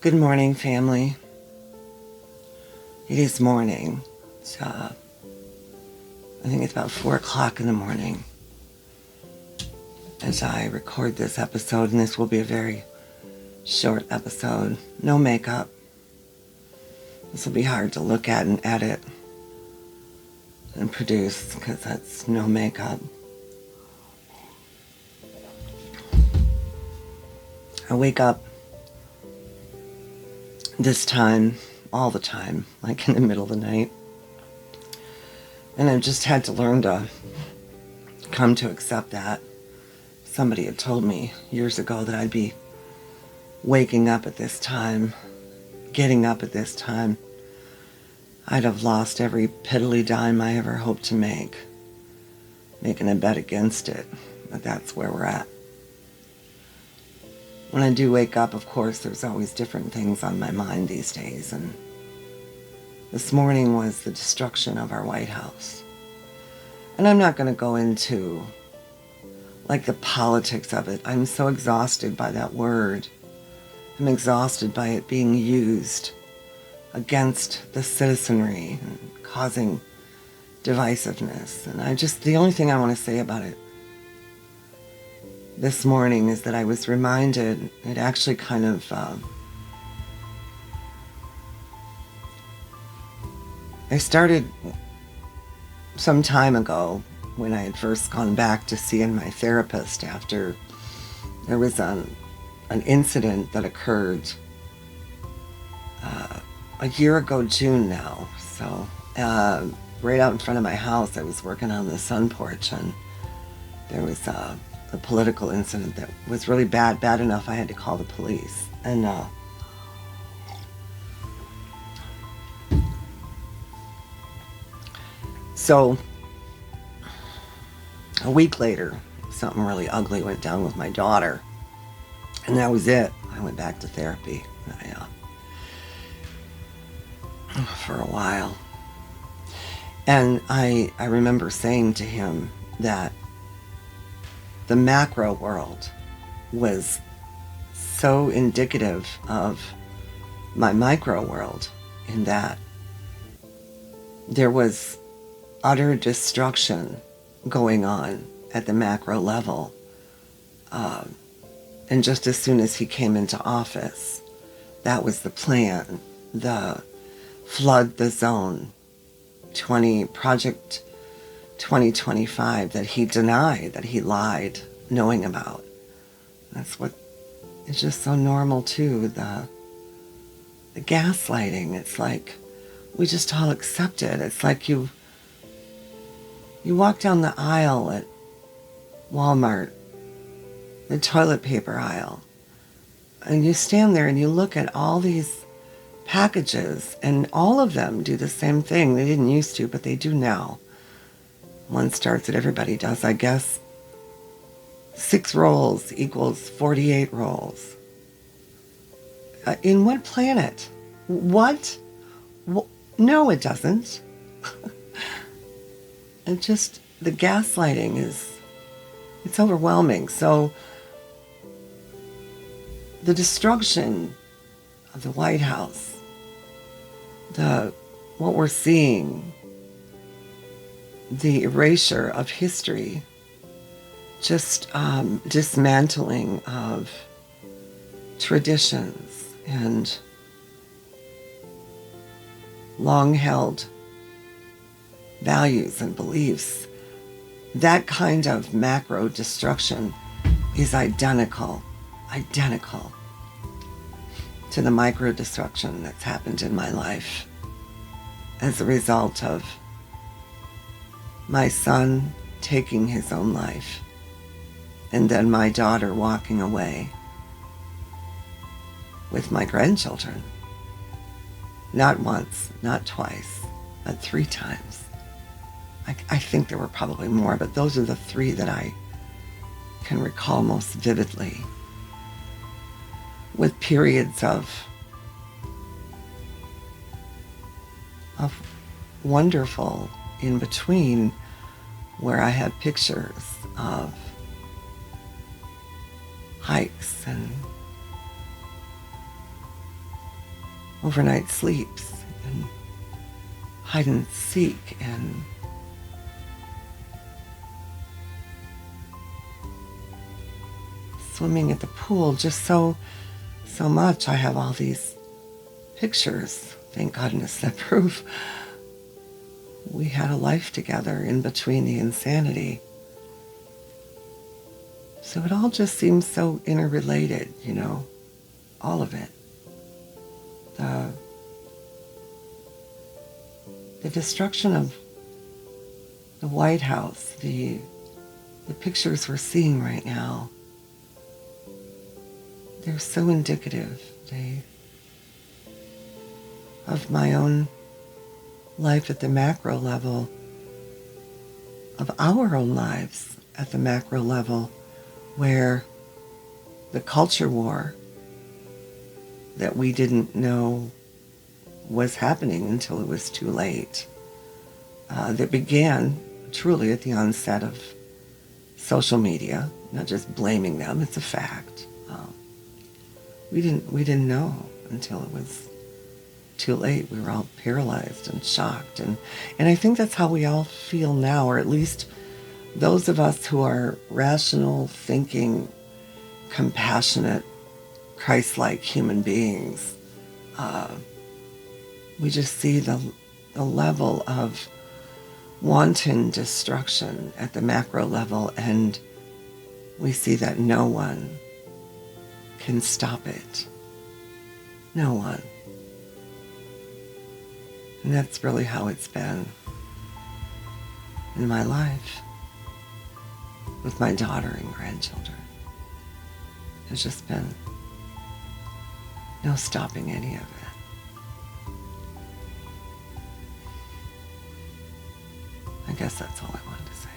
Good morning, family. It is morning. I think it's about 4 o'clock in the morning as I record this episode, and this will be a very short episode. No makeup. This will be hard to look at and edit and produce because that's no makeup. I wake up this time, all the time, like in the middle of the night. And I've just had to learn to come to accept that. Somebody had told me years ago that I'd be waking up at this time, getting up at this time. I'd have lost every piddly dime I ever hoped to make, making a bet against it. But that's where we're at. When I do wake up, of course, there's always different things on my mind these days. And this morning was the destruction of our White House. And I'm not going to go into, like, the politics of it. I'm so exhausted by that word. I'm exhausted by it being used against the citizenry and causing divisiveness. And the only thing I want to say about it this morning is that I was reminded, it actually kind of, I started some time ago when I had first gone back to seeing my therapist after there was an incident that occurred a year ago June now. So right out in front of my house, I was working on the sun porch, and there was a political incident that was really bad enough I had to call the police. And so a week later, something really ugly went down with my daughter, and that was it. I went back to therapy for a while. And I remember saying to him that the macro world was so indicative of my micro world, in that there was utter destruction going on at the macro level. And just as soon as he came into office, that was the plan. The flood the zone, Project 2025, that he denied, that he lied, knowing about. That's what is just so normal too. The gaslighting. It's like we just all accept it. It's like you walk down the aisle at Walmart, the toilet paper aisle, and you stand there and you look at all these packages, and all of them do the same thing. They didn't used to, but they do now. One starts at, everybody does, I guess, 6 rolls equals 48 rolls. In what planet? What? No, it doesn't. And just the gaslighting it's overwhelming. So the destruction of the White House, what we're seeing, the erasure of history, just dismantling of traditions and long-held values and beliefs. That kind of macro destruction is identical to the micro destruction that's happened in my life as a result of my son taking his own life, and then my daughter walking away with my grandchildren. Not once, not twice, but 3 times. I think there were probably more, but those are the 3 that I can recall most vividly, with periods of wonderful in between, where I had pictures of hikes and overnight sleeps and hide and seek and swimming at the pool, just so much. I have all these pictures, thank goodness, that prove we had a life together in between the insanity. So it all just seems so interrelated, all of it. The destruction of the White House, the pictures we're seeing right now, they're so indicative. Of my own life at the macro level, of our own lives at the macro level, where the culture war that we didn't know was happening until it was too late, that began truly at the onset of social media, not just blaming them, it's a fact. We didn't know until it was too late. We were all paralyzed and shocked. And I think that's how we all feel now, or at least those of us who are rational, thinking, compassionate, Christ-like human beings. We just see the level of wanton destruction at the macro level, and we see that no one can stop it. No one. And that's really how it's been in my life with my daughter and grandchildren. There's just been no stopping any of it. I guess that's all I wanted to say.